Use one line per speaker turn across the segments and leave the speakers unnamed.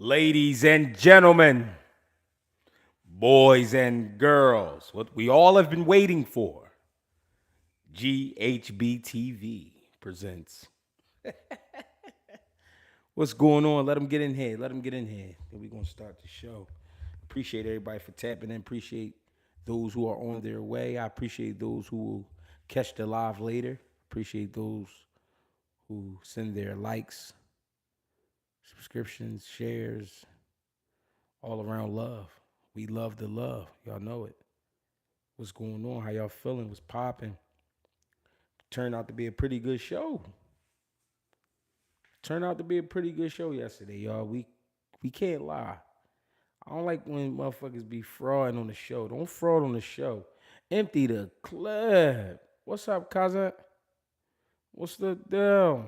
Ladies and gentlemen, boys and girls, what we all have been waiting for, GHB TV presents. What's going on? Let them get in here. Let them get in here. Then we're going to start the show. Appreciate everybody for tapping in. Appreciate those who are on their way. I appreciate those who will catch the live later. Appreciate those who send their likes, subscriptions, shares, all around love. We love the love. Y'all know it. What's going on? How y'all feeling? What's popping? Turned out to be a pretty good show. Turned out to be a pretty good show yesterday, y'all. We can't lie. I don't like when motherfuckers be frauding on the show. Don't fraud on the show. Empty the club. What's up, Kaza? What's the deal?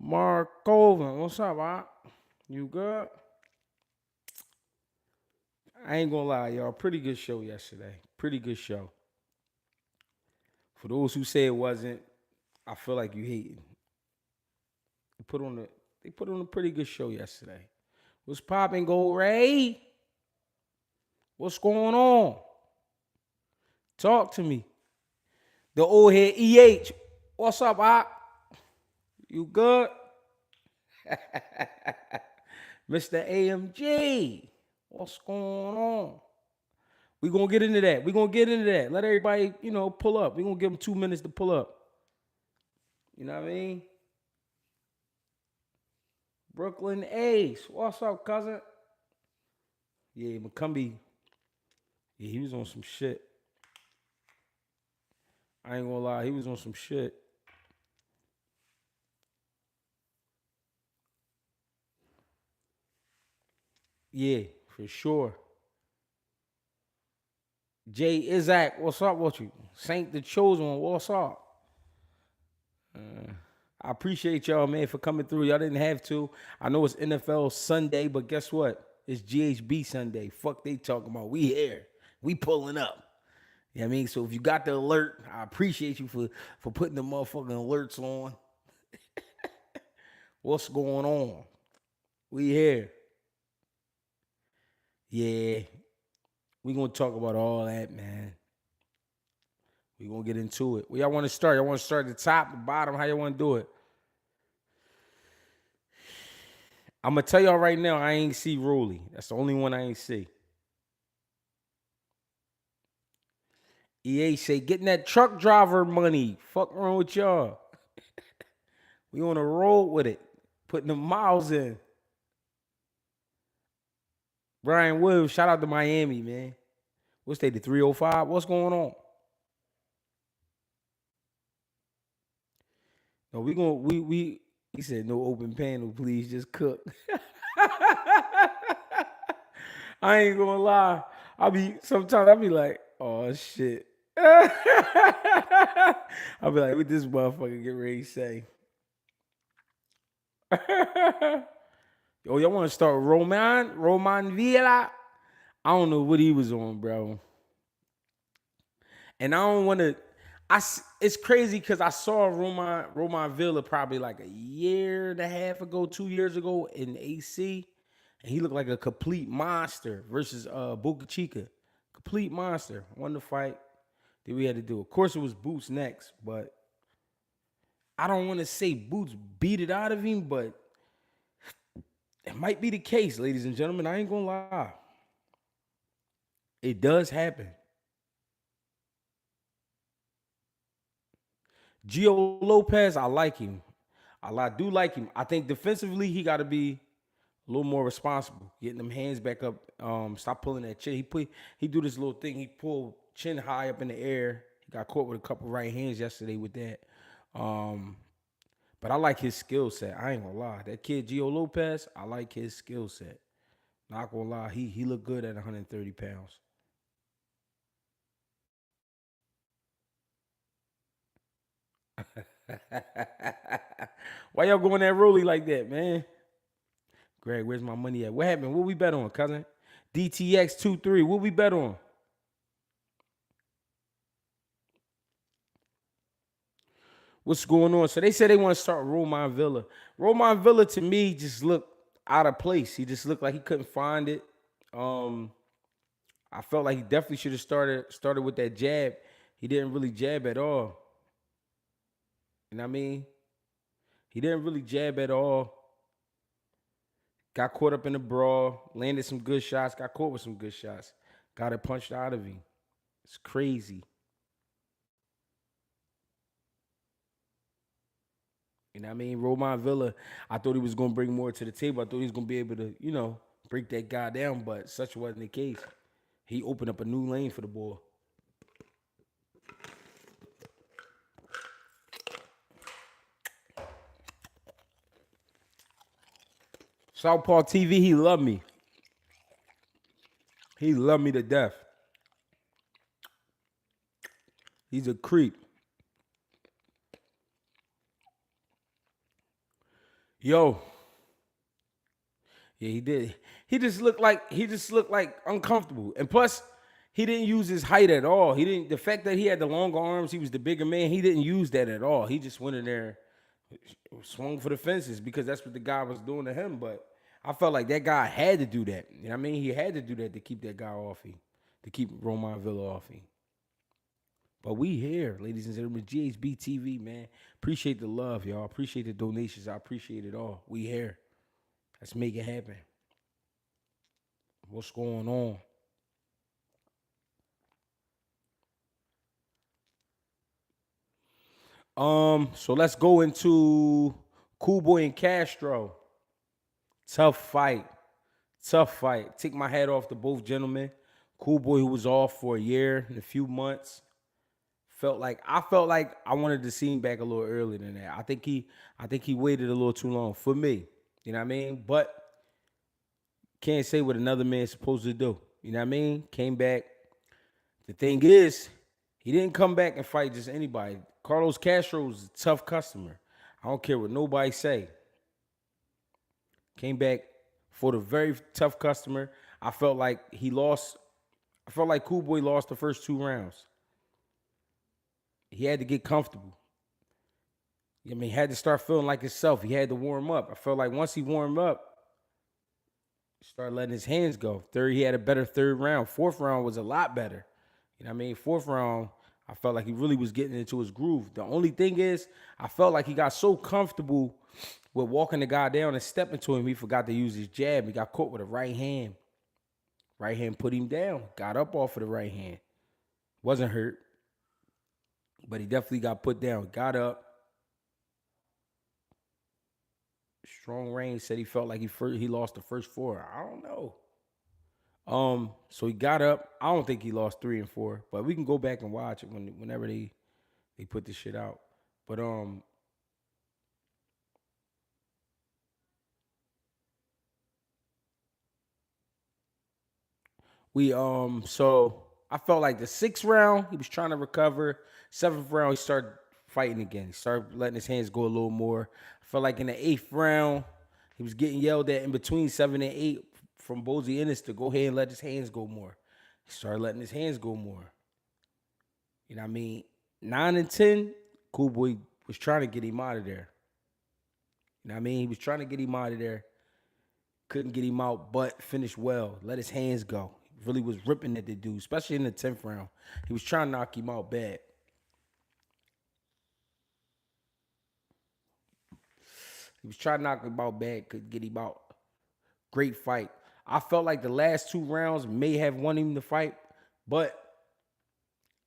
Mark Colvin, what's up, Op? You good? I ain't gonna lie, y'all. Pretty good show yesterday. Pretty good show. For those who say it wasn't, I feel like you hating. They put on a pretty good show yesterday. What's popping, Gold Ray? What's going on? Talk to me. The old head EH. What's up, Op? You good? Mr. AMG. What's going on? We're going to get into that. Let everybody, pull up. We're going to give them 2 minutes to pull up. You know what I mean? Brooklyn Ace. What's up, cousin? Yeah, McCUMBY. Yeah, he was on some shit. I ain't going to lie. He was on some shit. Yeah, for sure. Jay Isaac, what's up with you? Saint the Chosen One, what's up? I appreciate y'all, man, for coming through. Y'all didn't have to. I know it's NFL Sunday, but guess what? It's GHB Sunday. Fuck they talking about. We here. We pulling up. You know what I mean? So if you got the alert, I appreciate you for putting the motherfucking alerts on. What's going on? We here. Yeah. We gonna talk about all that, man. We gonna get into it. Where y'all want to start? Y'all want to start at the top, the bottom? How y'all want to do it? I'm gonna tell y'all right now, I ain't see Rolly. That's the only one I ain't see. EA say getting that truck driver money. Fuck wrong with y'all. We on a roll with it, putting the miles in. Brian Williams, shout out to Miami, man. What's they, the 305? What's going on? No, he said no open panel, please, just cook. I ain't gonna lie. Sometimes I'll be like, oh shit. I'll be like, what this motherfucker get ready to say? Yo, y'all want to start Roman Villa? I don't know what he was on, bro. And I don't want to. It's crazy because I saw Roman Villa probably like a year and a half ago, 2 years ago in AC, and he looked like a complete monster versus Boca Chica. Complete monster. Won the fight that we had to do. Of course, it was Boots next, but I don't want to say Boots beat it out of him, but it might be the case, ladies and gentlemen. I ain't gonna lie. It does happen. Gio Lopez, I like him. I do like him. I think defensively, he got to be a little more responsible. Getting them hands back up. Stop pulling that chin. He do this little thing. He pulled chin high up in the air. He got caught with a couple right hands yesterday with that. But I like his skill set. I ain't gonna lie. That kid, Gio Lopez, I like his skill set. Not gonna lie. He looked good at 130 pounds. Why y'all going that rolly like that, man? Greg, where's my money at? What happened? What we bet on, cousin? DTX 23. What we bet on? What's going on? So they said they want to start Roman Villa. Roman Villa to me just look. out of place. He just looked like he couldn't find it. I felt like he definitely should have started with that jab. He didn't really jab at all. You know what I mean? He didn't really jab at all. Got caught up in the brawl, landed some good shots, got caught with some good shots. Got it punched out of him. It's crazy. You know what I mean? Roman Villa, I thought he was going to bring more to the table. I thought he was going to be able to, break that guy down, but such wasn't the case. He opened up a new lane for the boy. Southpaw TV, he loved me. He loved me to death. He's a creep. Yo. Yeah, he did. He just looked like uncomfortable. And plus, he didn't use his height at all. The fact that he had the longer arms, he was the bigger man, he didn't use that at all. He just went in there, swung for the fences because that's what the guy was doing to him. But I felt like that guy had to do that. You know what I mean? He had to do that to keep that guy off him, to keep Roman Villa off him. But we here, ladies and gentlemen, GHB TV, man. Appreciate the love, y'all. Appreciate the donations. I appreciate it all. We here. Let's make it happen. What's going on? So let's go into Cool Boy and Castro. Tough fight. Take my hat off to both gentlemen. Cool Boy, who was off for a year and a few months. I felt like I wanted to see him back a little earlier than that. I think he waited a little too long for me. You know what I mean? But can't say what another man's supposed to do. You know what I mean? Came back. The thing is, he didn't come back and fight just anybody. Carlos Castro was a tough customer. I don't care what nobody say. Came back for the very tough customer. I felt like Cool Boy lost the first 2 rounds. He had to get comfortable. I mean, he had to start feeling like himself. He had to warm up. I felt like once he warmed up, he started letting his hands go. He had a better 3rd round. 4th round was a lot better. You know what I mean? 4th round, I felt like he really was getting into his groove. The only thing is, I felt like he got so comfortable with walking the guy down and stepping to him, he forgot to use his jab. He got caught with a right hand. Right hand put him down. Got up off of the right hand. Wasn't hurt. But he definitely got put down. Got up. Strong Range said he felt like he lost the first 4. I don't know. So he got up. I don't think he lost 3 and 4, but we can go back and watch it whenever they put this shit out. But so I felt like the 6th round he was trying to recover. 7th round he started fighting again. He started letting his hands go a little more. I felt like in the 8th round he was getting yelled at in between 7 and 8 from Bozy Ennis to go ahead and let his hands go more. He started letting his hands go more. You know what I mean? 9 and 10, Cool Boy was trying to get him out of there. You know what I mean? He was trying to get him out of there. Couldn't get him out, but finished well. Let his hands go. He really was ripping at the dude, especially in the 10th round. He was trying to knock him out bad. He was trying to knock him out bad, couldn't get him out. Great fight. I felt like the last 2 rounds may have won him the fight, but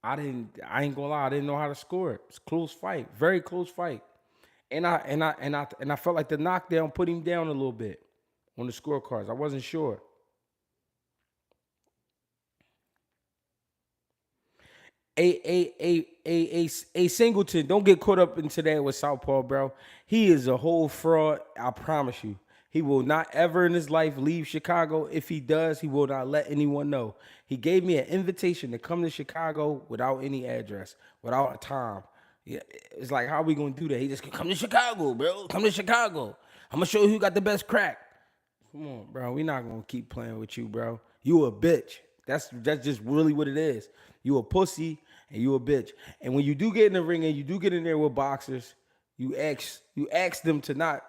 I ain't gonna lie, I didn't know how to score it. It's a close fight, very close fight. And I felt like the knockdown put him down a little bit on the scorecards. I wasn't sure. A Singleton, don't get caught up into that with Southpaw, bro. He is a whole fraud. I promise you. He will not ever in his life leave Chicago. If he does, he will not let anyone know. He gave me an invitation to come to Chicago without any address, without a time. Yeah, it's like, how are we going to do that? He just come to Chicago, bro. Come to Chicago. I'm going to show you who got the best crack. Come on, bro. We're not going to keep playing with you, bro. You a bitch. That's just really what it is. You a pussy and you a bitch. And when you do get in the ring and you do get in there with boxers, you ask them to not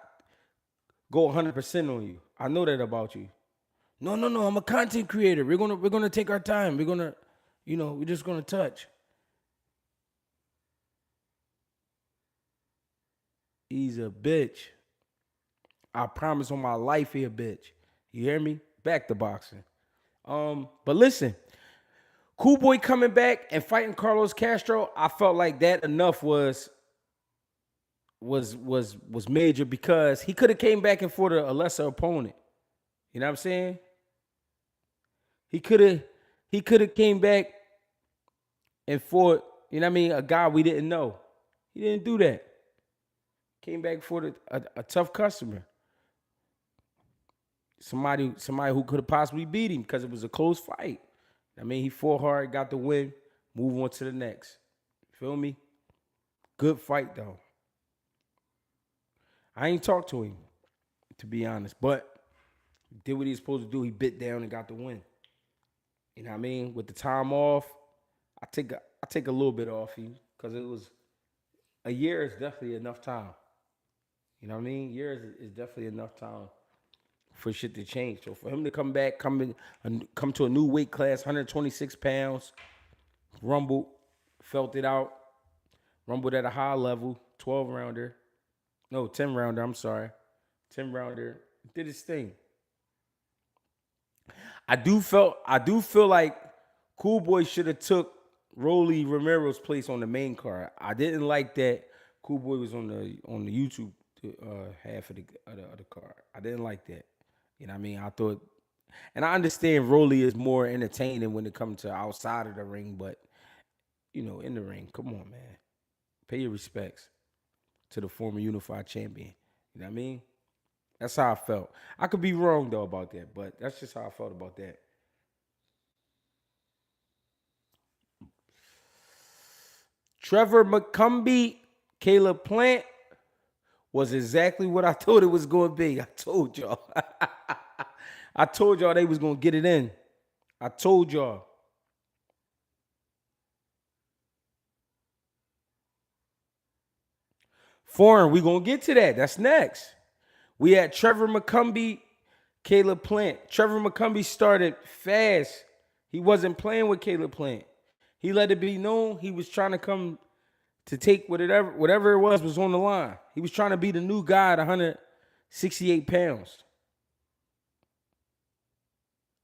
go 100% on you. I know that about you. No, no, no. I'm a content creator. We're gonna take our time. We're just gonna touch. He's a bitch. I promise on my life he a bitch. You hear me? Back to boxing. But listen, Cool Boy coming back and fighting Carlos Castro, I felt like that enough was major because he could have came back and fought a lesser opponent. You know what I'm saying? He could have came back and fought, you know what I mean, a guy we didn't know. He didn't do that. Came back for a tough customer. Somebody who could have possibly beat him because it was a close fight. I mean, he fought hard, got the win, move on to the next. Feel me? Good fight, though. I ain't talked to him, to be honest, but he did what he was supposed to do. He bit down and got the win. You know what I mean? With the time off, I take a little bit off him because it was a year is definitely enough time. You know what I mean? Years is definitely enough time for shit to change. So for him to come back, come to a new weight class, 126 pounds, rumbled, felt it out, rumbled at a high level, 12-rounder. No, 10-rounder, I'm sorry. 10-rounder. Did his thing. I do feel like Cool Boy should have took Rolly Romero's place on the main card. I didn't like that Cool Boy was on the YouTube half of the card. I didn't like that. You know what I mean? I thought, and I understand Rolly is more entertaining when it comes to outside of the ring, but in the ring, come on, man. Pay your respects to the former unified champion. You know what I mean? That's how I felt. I could be wrong though about that, but that's just how I felt about that. Trevor McCUMBY, Caleb Plant was exactly what I thought it was going to be. I told y'all. I told y'all they was going to get it in. I told y'all. Foreign, we going to get to that. That's next. We had Trevor McCUMBY, Caleb Plant. Trevor McCUMBY started fast. He wasn't playing with Caleb Plant. He let it be known he was trying to come to take whatever it was on the line. He was trying to be the new guy at 168 pounds.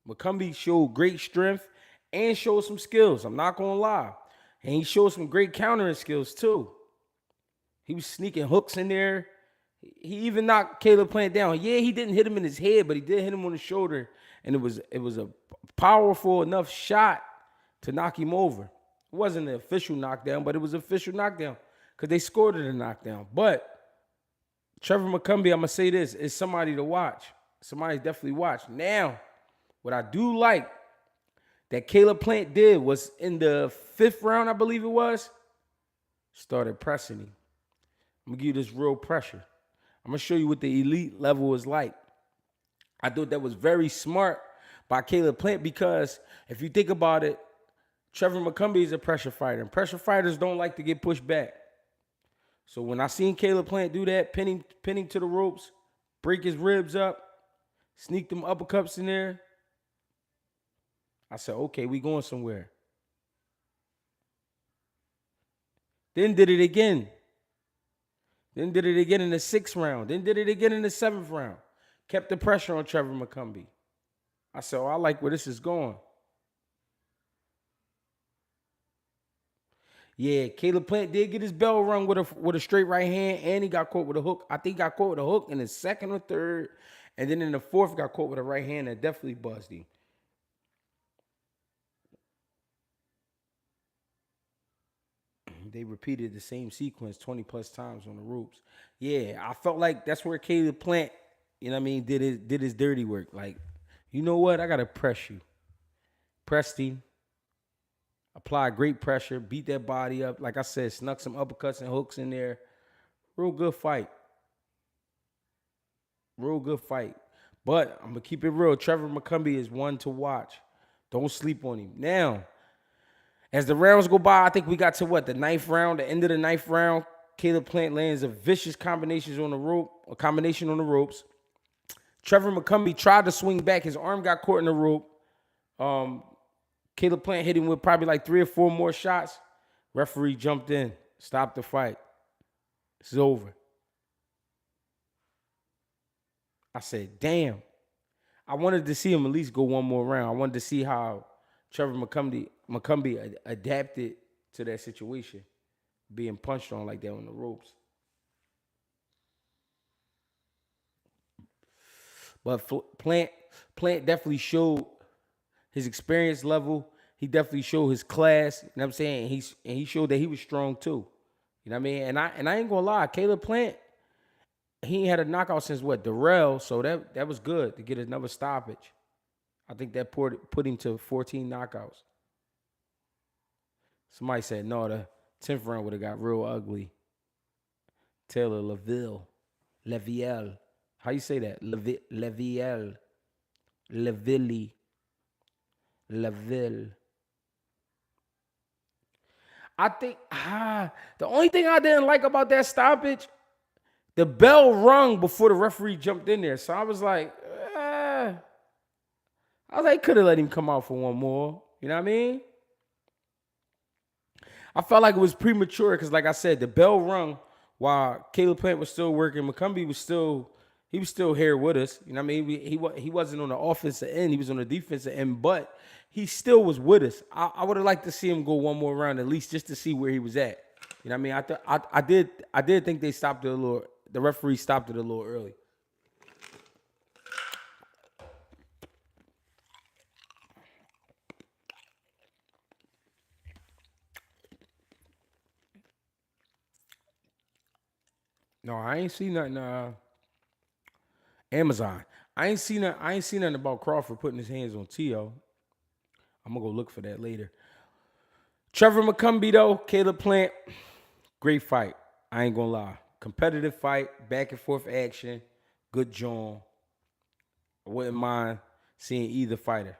McCUMBY showed great strength and showed some skills. I'm not going to lie. And he showed some great countering skills too. He was sneaking hooks in there. He even knocked Caleb Plant down. Yeah, he didn't hit him in his head, but he did hit him on the shoulder. And it was a powerful enough shot to knock him over. It wasn't an official knockdown, but it was an official knockdown because they scored it a knockdown. But Trevor McCUMBY, I'm going to say this, is somebody to watch. Somebody definitely watch. Now, what I do like that Caleb Plant did was in the 5th round, I believe it was, started pressing him. I'm going to give you this real pressure. I'm going to show you what the elite level is like. I thought that was very smart by Caleb Plant because if you think about it, Trevor McCUMBY is a pressure fighter, and pressure fighters don't like to get pushed back. So when I seen Caleb Plant do that, pinning to the ropes, break his ribs up, sneak them uppercuts in there, I said, okay, we going somewhere. Then did it again. Then did it again in the 6th round. Then did it again in the 7th round. Kept the pressure on Trevor McCUMBY. I said, oh, I like where this is going. Yeah, Caleb Plant did get his bell rung with a straight right hand, and he got caught with a hook. I think he got caught with a hook in the 2nd or 3rd, and then in the 4th got caught with a right hand that definitely buzzed him. They repeated the same sequence 20 plus times on the ropes. Yeah, I felt like that's where Caleb Plant, you know what I mean, did his dirty work. Like, you know what? I got to press you. Pressed him. Apply great pressure, beat that body up. Like I said, snuck some uppercuts and hooks in there. Real good fight. Real good fight. But I'm going to keep it real. Trevor McCUMBY is one to watch. Don't sleep on him. Now, as the rounds go by, I think we got to the 9th round, the end of the 9th round. Caleb Plant lands a vicious combination on the ropes. Trevor McCUMBY tried to swing back. His arm got caught in the rope. Caleb Plant hit him with probably like 3 or 4 more shots. Referee jumped in, stopped the fight. It's over. I said, damn. I wanted to see him at least go one more round. I wanted to see how Trevor McCUMBY adapted to that situation, being punched on like that on the ropes. But Plant definitely showed his experience level. He definitely showed his class. You know what I'm saying? And he showed that he was strong too. You know what I mean? And I ain't gonna lie, Caleb Plant, he ain't had a knockout since what, Darrell, so that was good to get another stoppage. I think that put him to 14 knockouts. Somebody said, no, the 10th round would have got real ugly. Taylor Leviel. How you say that? Leviel. Leville. I think the only thing I didn't like about that stoppage, the bell rung before the referee jumped in there. So I was like, could have let him come out for one more. You know what I mean? I felt like it was premature because, like I said, the bell rung while Caleb Plant was still working. McCUMBY was still here with us. You know what I mean? He wasn't on the offensive end. He was on the defensive end, but he still was with us. I would have liked to see him go one more round at least just to see where he was at. You know what I mean? I did think they stopped it a little. The referee stopped it a little early. No, I ain't seen nothing. Amazon. I ain't seen nothing about Crawford putting his hands on T.O. I'm gonna go look for that later. Trevor McCUMBY though, Caleb Plant, great fight. I ain't gonna lie. Competitive fight, back and forth action, good jaw. I wouldn't mind seeing either fighter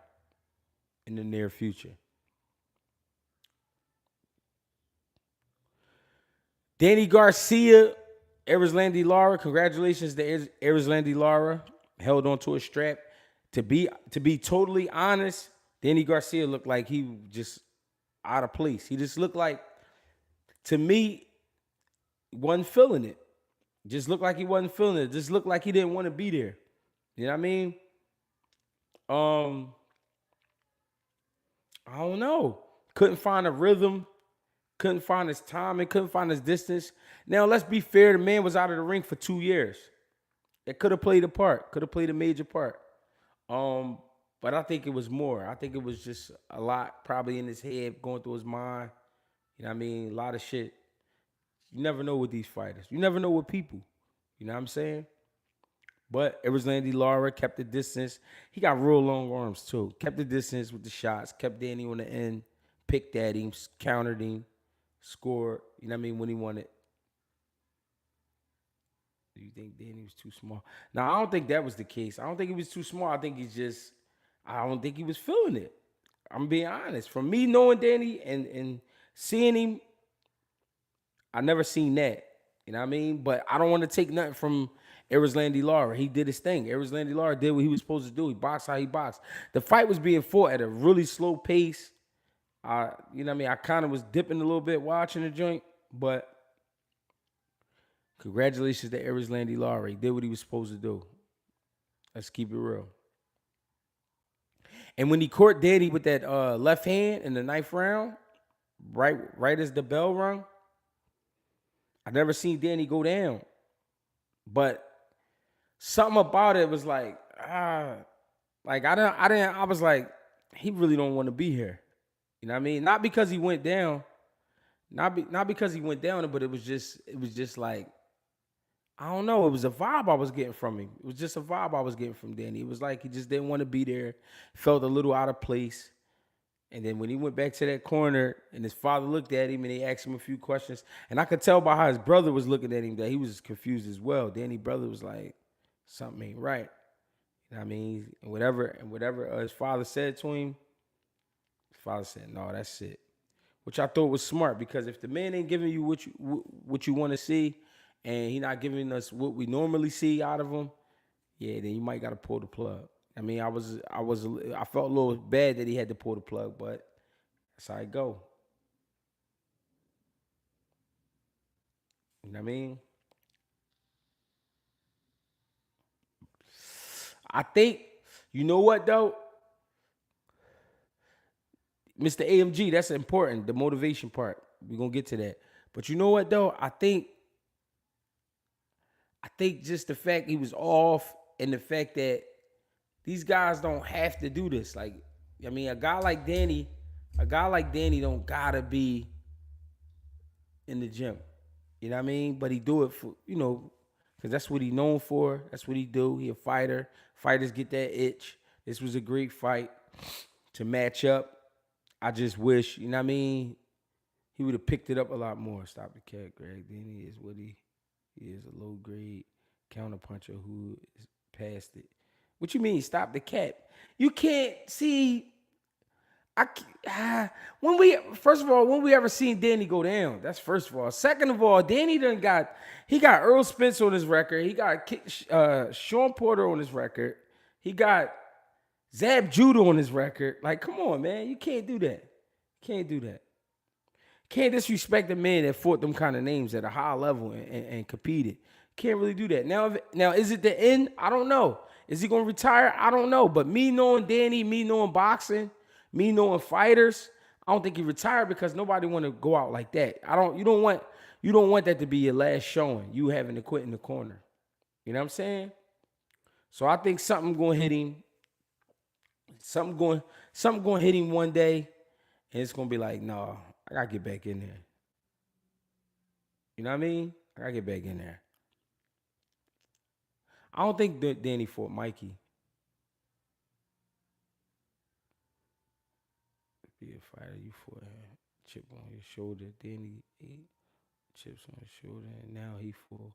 in the near future. Danny Garcia, Erislandy Lara. Congratulations to Erislandy Lara. Held onto a strap. To be totally honest, Danny Garcia looked like he just out of place. He just looked like, to me, wasn't feeling it. Just looked like he wasn't feeling it. Just looked like he didn't want to be there. You know what I mean? I don't know. Couldn't find a rhythm. Couldn't find his timing. Couldn't find his distance. Now, let's be fair. The man was out of the ring for 2 years. It could have played a part. Could have played a major part. But I think it was more. I think it was just a lot probably in his head, going through his mind. You know what I mean? A lot of shit. You never know with these fighters. You never know with people. You know what I'm saying? But Erislandy Lara kept the distance. He got real long arms too. Kept the distance with the shots. Kept Danny on the end. Picked at him. Countered him. Scored. You know what I mean? When he wanted. Do you think Danny was too small? Now, I don't think that was the case. I don't think he was too small. I think I don't think he was feeling it. I'm being honest. From me knowing Danny and seeing him, I never seen that. You know what I mean? But I don't want to take nothing from Erislandy Lara. He did his thing. Erislandy Lara did what he was supposed to do. He boxed how he boxed. The fight was being fought at a really slow pace. You know what I mean? I kind of was dipping a little bit watching the joint, but congratulations to Erislandy Lara. He did what he was supposed to do. Let's keep it real. And when he caught Danny with that left hand in the 9th round, right as the bell rung, I never seen Danny go down. But something about it was like, I was like, he really don't want to be here. You know what I mean? Not because he went down, not because he went down, but it was just like, I don't know. It was a vibe I was getting from him. It was just a vibe I was getting from Danny. It was like he just didn't want to be there. Felt a little out of place. And then when he went back to that corner and his father looked at him and they asked him a few questions, and I could tell by how his brother was looking at him that he was confused as well. Danny's brother was like, something ain't right. You know what I mean? And whatever his father said to him, his father said, no, that's it. Which I thought was smart, because if the man ain't giving you what you want to see, and he not giving us what we normally see out of him, yeah, then you might got to pull the plug. I mean, I felt a little bad that he had to pull the plug, but that's how it go. You know what I mean? I think, you know what though, Mr. AMG, that's important. The motivation part. We're gonna get to that. But you know what though? I think just the fact he was off and the fact that these guys don't have to do this. Like, I mean, a guy like Danny don't gotta be in the gym. You know what I mean? But he do it for, because that's what he known for. That's what he do. He a fighter. Fighters get that itch. This was a great fight to match up. I just wish, you know what I mean? He would have picked it up a lot more. Stop the cat, Greg. Danny is what he is, a low grade counterpuncher who is past it. What you mean, stop the cat? You can't see. First of all, when we ever seen Danny go down? That's first of all. Second of all, Danny he got Earl Spence on his record. He got Sean Porter on his record. He got Zab Judah on his record. Like, come on, man. You can't do that. Can't do that. Can't disrespect a man that fought them kind of names at a high level and competed. Can't really do that. Now, is it the end? I don't know. Is he going to retire? I don't know. But me knowing Danny, me knowing boxing, me knowing fighters, I don't think he retired because nobody want to go out like that. You don't want that to be your last showing. You having to quit in the corner. You know what I'm saying? So I think something going to hit him. Something going to hit him one day, and it's going to be like, no, I got to get back in there. You know what I mean? I got to get back in there. I don't think that Danny fought Mikey. Be a fighter, you fought him. Chip on his shoulder. Danny chips on his shoulder, and now he full.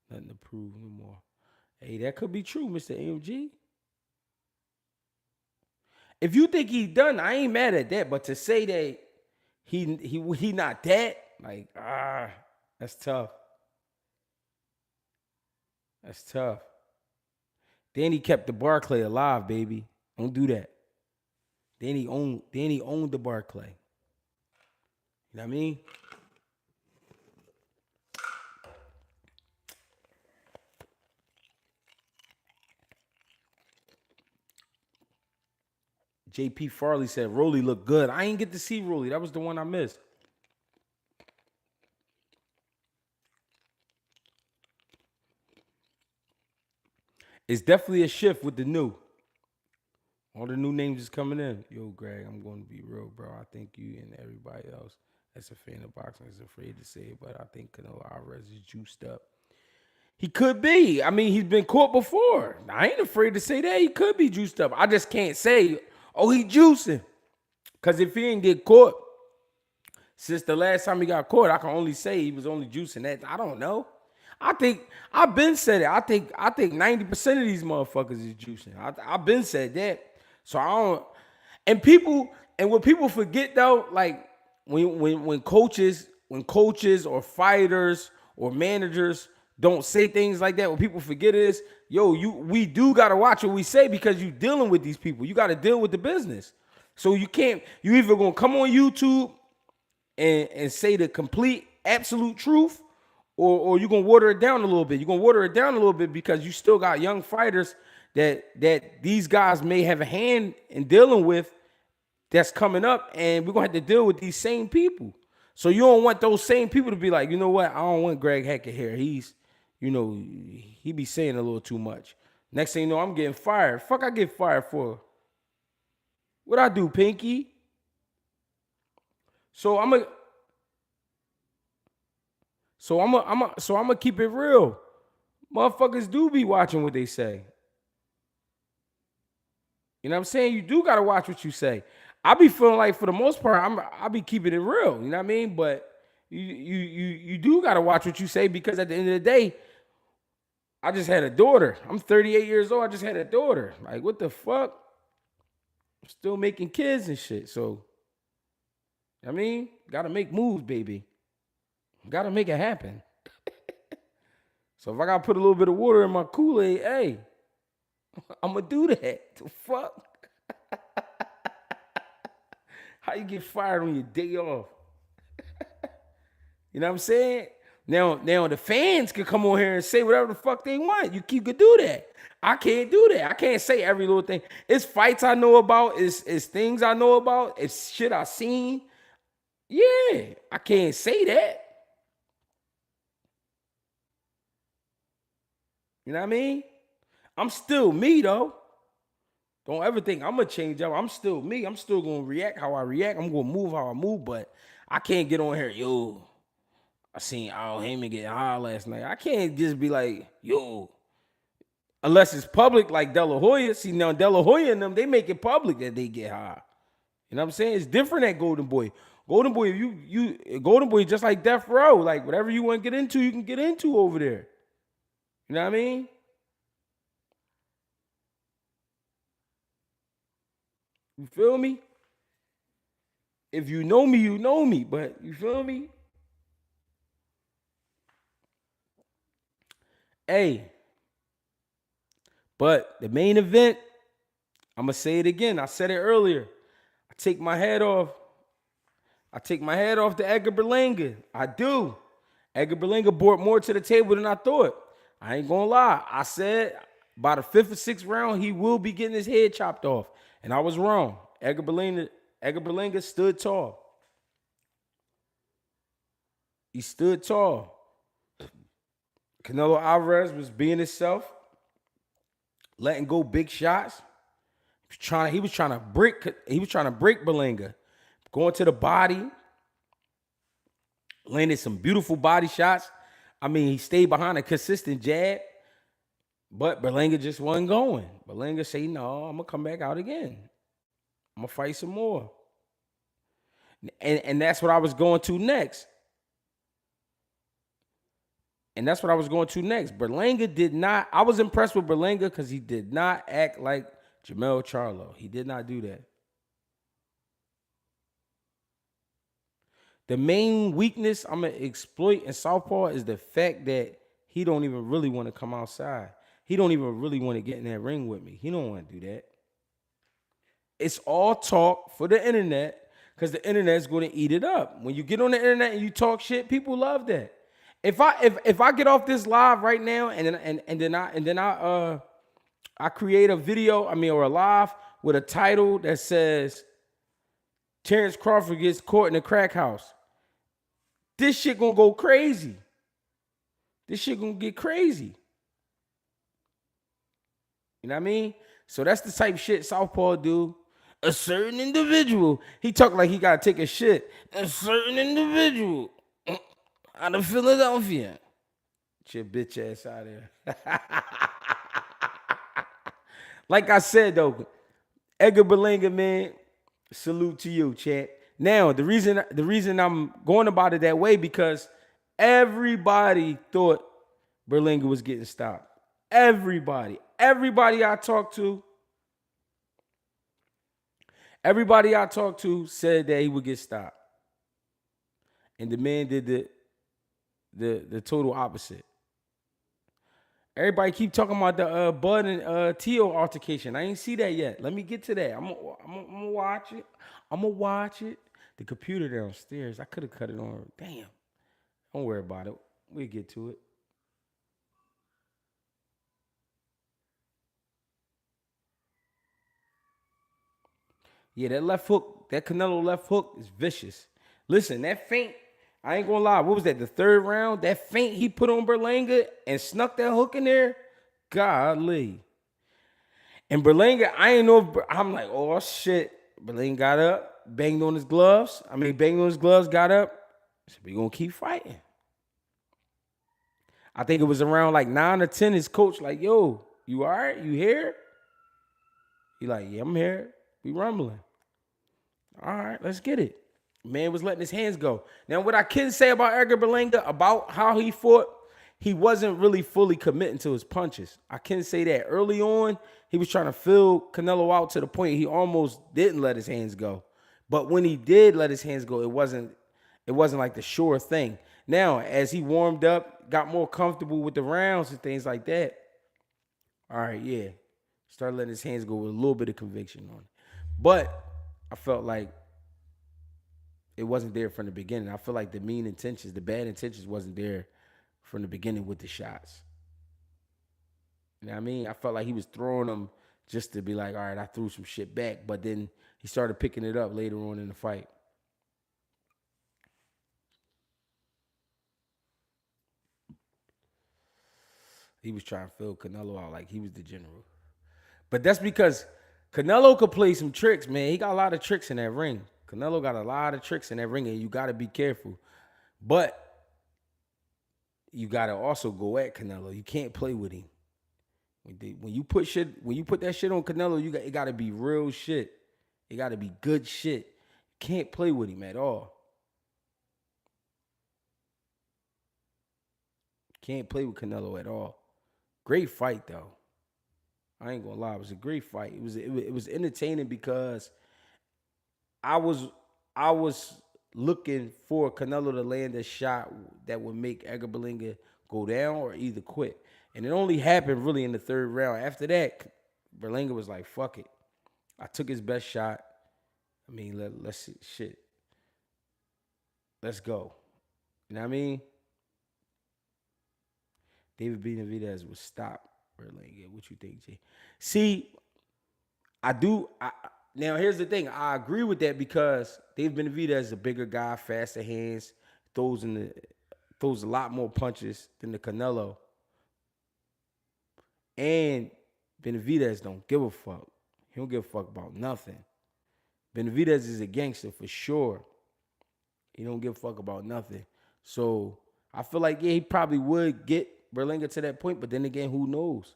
Nothing to prove no more. Hey, that could be true, Mr. AMG. If you think he done, I ain't mad at that. But to say that he not that, like, that's tough. That's tough. Danny kept the Barclay alive, baby. Don't do that. Danny owned the Barclay. You know what I mean? JP Farley said Rolly looked good. I ain't get to see Rolly. That was the one I missed. It's definitely a shift with the new. All the new names is coming in. Yo, Greg, I'm going to be real, bro. I think you and everybody else that's a fan of boxing is afraid to say it, but I think Canelo Alvarez is juiced up. He could be. I mean, he's been caught before. I ain't afraid to say that. He could be juiced up. I just can't say, oh, he juicing. Because if he didn't get caught, since the last time he got caught, I can only say he was only juicing that. I don't know. I've been said it. I think 90% of these motherfuckers is juicing. I've been said that. So I don't. And what people forget though, like when coaches or fighters or managers don't say things like that, what people forget is, we do gotta watch what we say because you dealing with these people. You gotta deal with the business. So you either gonna come on YouTube and say the complete absolute truth, or you're going to water it down a little bit. You're going to water it down a little bit because you still got young fighters that these guys may have a hand in dealing with that's coming up, and we're going to have to deal with these same people. So you don't want those same people to be like, you know what, I don't want Greg Hackett here. He's, he be saying a little too much. Next thing you know, I'm getting fired. Fuck I get fired for? What I do, Pinky? So I'm gonna keep it real. Motherfuckers do be watching what they say. You know what I'm saying? You do gotta watch what you say. I be feeling like for the most part, I be keeping it real. You know what I mean? But you do gotta watch what you say because at the end of the day, I just had a daughter. I'm 38 years old. I just had a daughter. Like, what the fuck? I'm still making kids and shit. So, I mean, gotta make moves, baby. Gotta make it happen. So if I gotta put a little bit of water in my Kool-Aid, hey, I'm gonna do that. The fuck? How you get fired on your day off? You know what I'm saying? Now the fans can come on here and say whatever the fuck they want. You could do that. I can't do that. I can't say every little thing. It's fights I know about. It's things I know about. It's shit I seen. Yeah, I can't say that. You know what I mean? I'm still me though. Don't ever think I'm gonna change up. I'm still me. I'm still gonna react how I react. I'm gonna move how I move, but I can't get on here, yo. I seen Al Heyman get high last night. I can't just be like, yo, unless it's public like De La Hoya. See, now De La Hoya and them, they make it public that they get high. You know what I'm saying? It's different at Golden Boy. Golden Boy, Golden Boy just like Death Row. Like whatever you want to get into, you can get into over there. You know what I mean? You feel me? If you know me, you know me. But you feel me? Hey, but the main event, I'm gonna say it again. I said it earlier. I take my head off. I take my head off to Edgar Berlanga. I do. Edgar Berlanga brought more to the table than I thought. I ain't gonna lie. I said by the 5th or 6th round, he will be getting his head chopped off. And I was wrong. Edgar Berlanga stood tall. He stood tall. Canelo Alvarez was being himself, letting go big shots. He was trying to break Berlanga. Going to the body, landed some beautiful body shots. I mean, he stayed behind a consistent jab, but Berlanga just wasn't going. Berlanga said, no, I'm going to come back out again. I'm going to fight some more. And that's what I was going to next. Berlanga did not, I was impressed with Berlanga because he did not act like Jermell Charlo. He did not do that. The main weakness I'm going to exploit in Southpaw is the fact that he don't even really want to come outside. He don't even really want to get in that ring with me. He don't want to do that. It's all talk for the internet because the internet is going to eat it up. When you get on the internet and you talk shit, people love that. If I get off this live right now and then I create a video, or a live with a title that says Terrence Crawford gets caught in a crack house, this shit gonna go crazy. This shit gonna get crazy. You know what I mean? So that's the type of shit Southpaw do. A certain individual, he talk like he gotta take a shit. A certain individual out of Philadelphia. Get your bitch ass out of there. Like I said though, Edgar Berlanga, man, salute to you, champ. Now, the reason I'm going about it that way because everybody thought Berlanga was getting stopped. Everybody I talked to said that he would get stopped. And the man did the total opposite. Everybody keep talking about the Bud and Tio altercation. I ain't see that yet. Let me get to that. I'm gonna watch it. I'm gonna watch it. The computer downstairs. I could have cut it on. Damn. Don't worry about it. We'll get to it. Yeah, that left hook, that Canelo left hook is vicious. Listen, that feint, I ain't gonna lie. What was that, the 3rd round? That feint he put on Berlanga and snuck that hook in there? Golly. And Berlanga, I ain't know, I'm like, oh shit. Berlanga got up, banged on his gloves, got up. So we gonna keep fighting. I think it was around like 9 or 10, his coach like, yo, you all right? You here? He like, yeah, I'm here. We rumbling. All right, let's get it. Man was letting his hands go. Now, what I can say about Edgar Berlanga, about how he fought, he wasn't really fully committing to his punches. I can say that. Early on, he was trying to fill Canelo out to the point he almost didn't let his hands go. But when he did let his hands go, it wasn't like the sure thing. Now, as he warmed up, got more comfortable with the rounds and things like that, all right, yeah. Started letting his hands go with a little bit of conviction on it. But I felt like it wasn't there from the beginning. I feel like the mean intentions, the bad intentions wasn't there from the beginning with the shots. You know what I mean? I felt like he was throwing them just to be like, all right, I threw some shit back. But then he started picking it up later on in the fight. He was trying to fill Canelo out like he was the general. But that's because Canelo could play some tricks, man. He got a lot of tricks in that ring. Canelo got a lot of tricks in that ring, and you got to be careful. But you got to also go at Canelo. You can't play with him. When you put that shit on Canelo, it got to be real shit. It got to be good shit. You can't play with him at all. Can't play with Canelo at all. Great fight though. I ain't gonna lie, it was a great fight. It was entertaining because I was looking for Canelo to land a shot that would make Edgar Berlanga go down or either quit. And it only happened really in the third round. After that, Berlanga was like, fuck it. I took his best shot. I mean, let's see. Shit. Let's go. You know what I mean? David Benavidez would stop Berlanga. What you think, Jay? See, now here's the thing. I agree with that because David Benavidez is a bigger guy, faster hands, throws a lot more punches than the Canelo. And Benavidez don't give a fuck. He don't give a fuck about nothing. Benavidez is a gangster for sure. He don't give a fuck about nothing. So I feel like, yeah, he probably would get Berlanga to that point, but then again, who knows?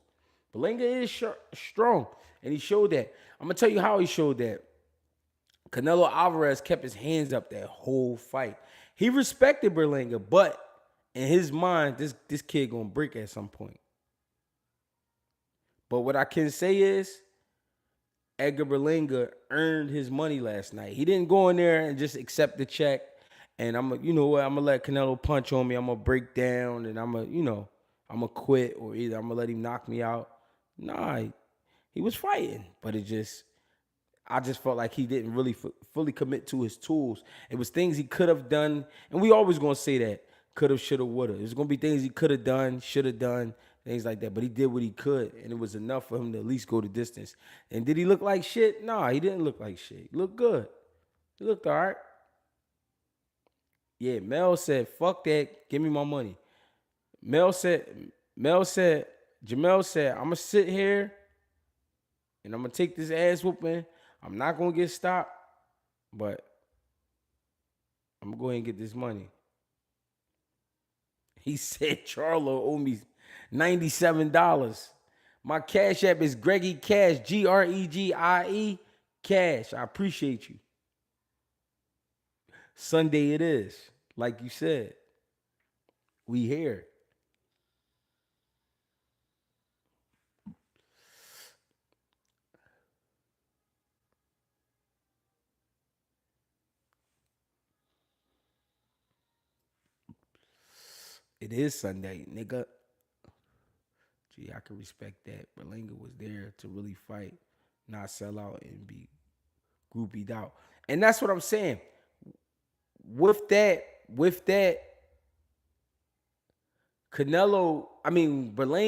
Berlanga is strong, and he showed that. I'm going to tell you how he showed that. Canelo Alvarez kept his hands up that whole fight. He respected Berlanga, but in his mind, this kid going to break at some point. But what I can say is Edgar Berlanga earned his money last night. He didn't go in there and just accept the check, and I'm going to let Canelo punch on me. I'm going to break down, and I'm going to quit, or either I'm going to let him knock me out. Nah, he was fighting, but I just felt like he didn't really fully commit to his tools. It was things he could have done, and we always going to say that. Could have, should have, would have. There's going to be things he could have done, should have done, things like that. But he did what he could, and it was enough for him to at least go the distance. And did he look like shit? Nah, he didn't look like shit. He looked good. He looked all right. Yeah, Mel said, fuck that, give me my money. Jamel said, I'm going to sit here and I'm going to take this ass whooping. I'm not going to get stopped, but I'm going to go ahead and get this money. He said, Charlo owe me $97. My Cash App is GregieCash, GREGIE Cash. I appreciate you. Sunday it is, like you said. We here. It is Sunday, nigga. Gee, I can respect that. Berlanga was there to really fight, not sell out and be groupied out. And that's what I'm saying. With that, Berlanga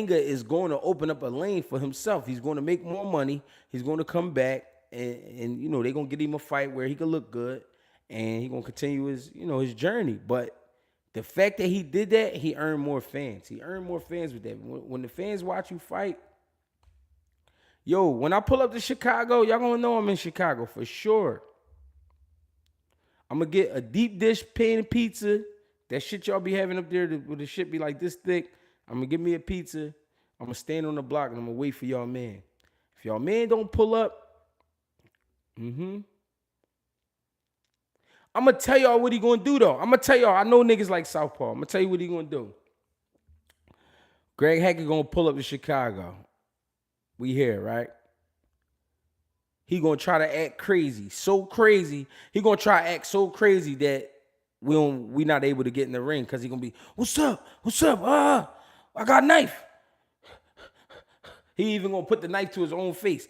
is going to open up a lane for himself. He's going to make more money. He's going to come back, and they're going to get him a fight where he can look good, and he's going to continue his journey. But the fact that he did that, he earned more fans. He earned more fans with that. When the fans watch you fight, when I pull up to Chicago, y'all going to know I'm in Chicago for sure. I'm going to get a deep dish pan pizza. That shit y'all be having up there where the shit be like this thick. I'm going to get me a pizza. I'm going to stand on the block and I'm going to wait for y'all man. If y'all man don't pull up, I'm going to tell y'all what he going to do, though. I'm going to tell y'all, I know niggas like Southpaw. I'm going to tell you what he going to do. Greg Hackett going to pull up to Chicago. We here, right? He going to try to act crazy. So crazy. He going to try to act so crazy that we not able to get in the ring because he going to be, what's up? I got a knife. He even gonna put the knife to his own face.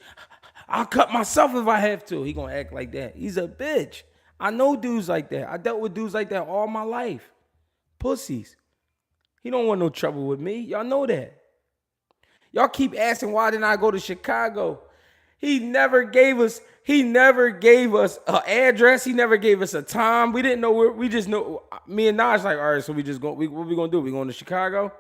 I'll cut myself if I have to. He gonna act like that. He's a bitch. I know dudes like that. I dealt with dudes like that all my life. Pussies. He don't want no trouble with me. Y'all know that. Y'all keep asking why didn't I go to Chicago? He never gave us an address. He never gave us a time. We didn't know where. We just know. Me and Naj like, all right, so we just go. What we gonna do? We going to Chicago?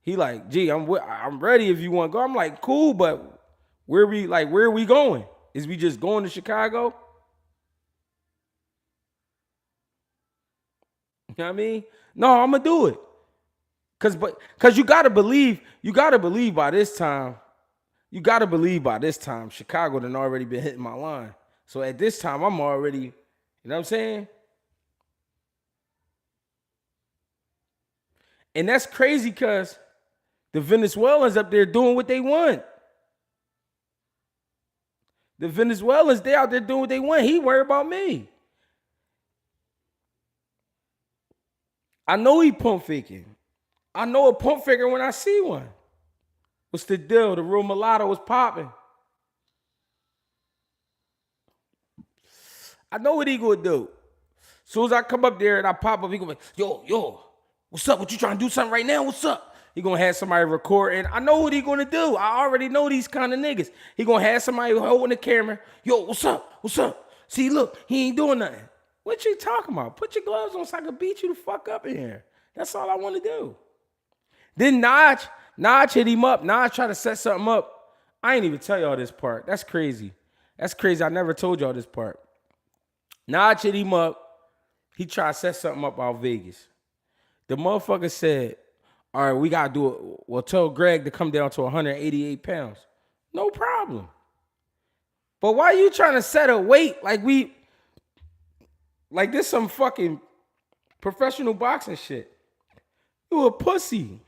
He like, gee, I'm ready if you want to go. I'm like, cool, but where are we going? Is we just going to Chicago? You know what I mean? No, I'm gonna do it. Cause you gotta believe by this time. You gotta believe by this time, Chicago done already been hitting my line. So at this time, I'm already, you know what I'm saying? And that's crazy because the Venezuelans up there doing what they want. The Venezuelans, they out there doing what they want. He worried about me. I know he pump faking. I know a pump faker when I see one. What's the deal? The real mulatto was popping. I know what he gonna do. As soon as I come up there and I pop up, he gonna be, yo, what's up? What you trying to do something right now? What's up? He gonna have somebody record, and I know what he gonna do. I already know these kind of niggas. He gonna have somebody holding the camera. Yo, what's up? What's up? See, look, he ain't doing nothing. What you talking about? Put your gloves on so I can beat you the fuck up in here. That's all I want to do. Then Naj hit him up. Naj tried to set something up. I ain't even tell y'all this part. That's crazy. That's crazy. I never told y'all this part. Naj hit him up. He tried to set something up out Vegas. The motherfucker said, all right, we got to do it. Well, tell Greg to come down to 188 pounds. No problem. But why you trying to set a weight like this some fucking professional boxing shit? You a pussy.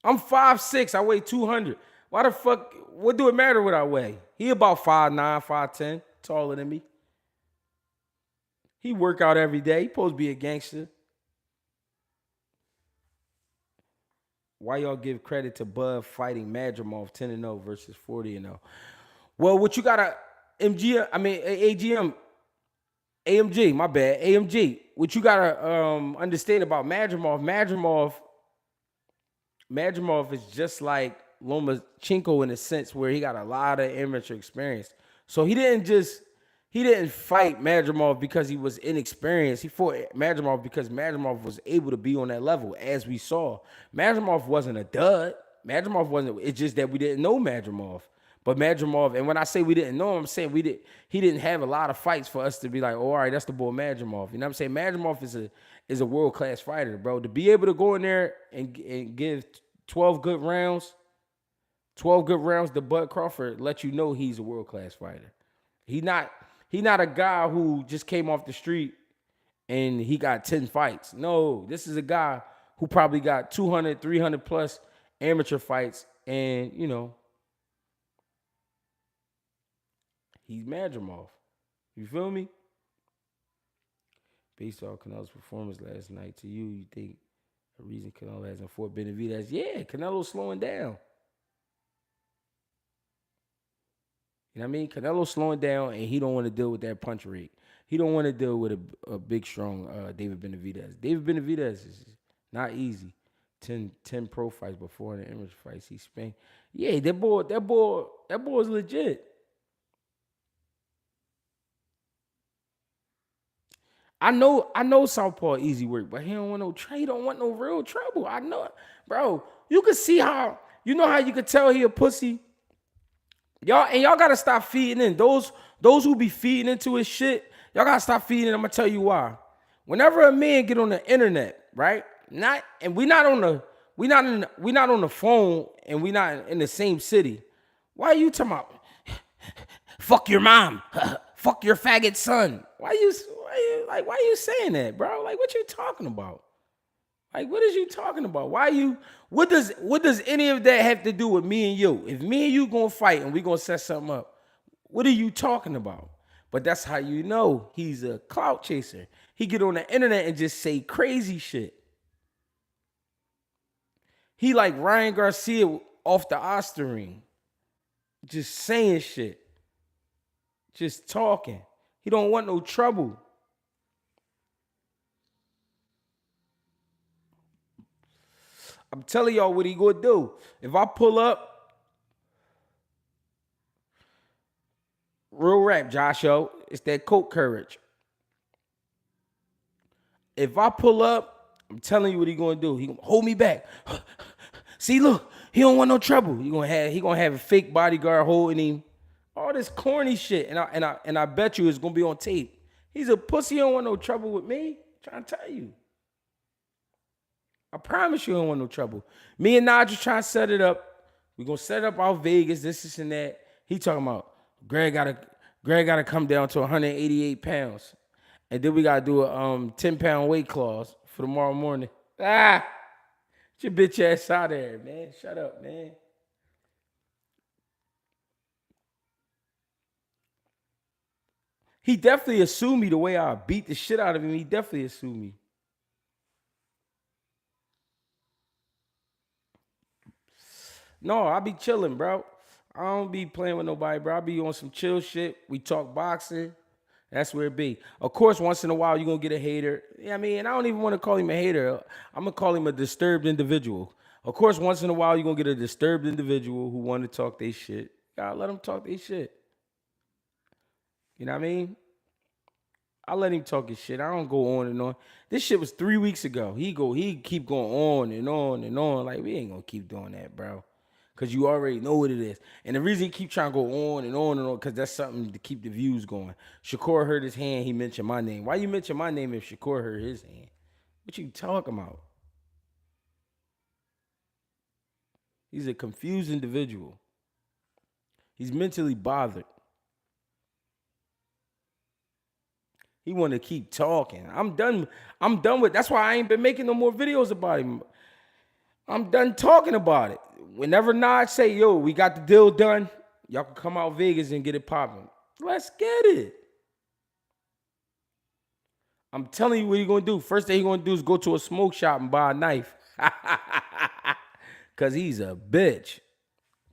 I'm 5'6", I weigh 200. Why the fuck, what do it matter what I weigh? He about 5'9", 5'10", taller than me. He work out every day. He supposed to be a gangster. Why y'all give credit to Bud fighting Madrimov 10-0 versus 40-0? Well, what you gotta, AMG, my bad, AMG. What you gotta understand about Madrimov is just like Lomachenko in a sense where he got a lot of amateur experience. So he didn't fight Madrimov because he was inexperienced. He fought Madrimov because Madrimov was able to be on that level, as we saw. Madrimov wasn't a dud. Madrimov wasn't. It's just that we didn't know Madrimov. But Madrimov, and when I say we didn't know him, I'm saying he didn't have a lot of fights for us to be like, oh, all right, that's the boy Madrimov. You know what I'm saying? Madrimov is a world-class fighter, bro. To be able to go in there and give 12 good rounds to Bud Crawford, let you know he's a world-class fighter. He not a guy who just came off the street and he got 10 fights. No, this is a guy who probably got 200, 300 plus amateur fights, and, you know, he's Madrimov. You feel me? Based on Canelo's performance last night, to you think the reason Canelo hasn't fought Benavidez? Yeah, Canelo's slowing down. You know what I mean? Canelo's slowing down, and he don't want to deal with that punch rate. He don't want to deal with a big, strong David Benavidez. David Benavidez is not easy. 10 pro fights before the amateur fights. He spanked. Yeah, that boy is legit. I know Southpaw easy work, but he don't want no real trouble. I know it. Bro, you can see how you could tell he a pussy. Y'all gotta stop feeding in. Those who be feeding into his shit, y'all gotta stop feeding in. I'm gonna tell you why. Whenever a man get on the internet, right? We not on the phone, and we not in the same city. Why are you talking about fuck your mom? Fuck your faggot son. Why you saying that, bro? Like, what you talking about? Like, what is you talking about? What does any of that have to do with me and you? If me and you gonna fight and we gonna set something up, what are you talking about? But that's how you know he's a clout chaser. He get on the internet and just say crazy shit. He like Ryan Garcia off the Osterine, just saying shit, just talking. He don't want no trouble. I'm telling y'all what he gonna do. If I pull up, real rap, Josh, yo, it's that coke courage. If I pull up, I'm telling you what he gonna do. He gonna hold me back. See, look, he don't want no trouble. He gonna have a fake bodyguard holding him. All this corny shit, and I bet you it's gonna be on tape. He's a pussy. He don't want no trouble with me. I'm trying to tell you. I promise you, I don't want no trouble. Me and Nigel trying to set it up. We gonna set up our Vegas, this and that. He talking about Greg gotta come down to 188 pounds, and then we gotta do a 10-pound weight class for tomorrow morning. Get your bitch ass out of there, man. Shut up, man. He definitely assumed me the way I beat the shit out of him. He definitely assumed me. No, I be chilling, bro. I don't be playing with nobody, bro. I be on some chill shit. We talk boxing. That's where it be. Of course, once in a while, you're going to get a hater. Yeah, I mean, and I don't even want to call him a hater. I'm going to call him a disturbed individual. Of course, once in a while, you're going to get a disturbed individual who want to talk their shit. Gotta let them talk their shit. You know what I mean? I let him talk his shit. I don't go on and on. This shit was 3 weeks ago. He keep going on and on and on. Like, we ain't going to keep doing that, bro. Because you already know what it is. And the reason he keep trying to go on and on and on, because that's something to keep the views going. Shakur hurt his hand, he mentioned my name. Why you mention my name if Shakur hurt his hand? What you talking about? He's a confused individual. He's mentally bothered. He want to keep talking. I'm done with, that's why I ain't been making no more videos about him. I'm done talking about it. Whenever Nod say, yo, we got the deal done, y'all can come out Vegas and get it popping. Let's get it. I'm telling you what he gonna do. First thing he gonna do is go to a smoke shop and buy a knife. Cause he's a bitch.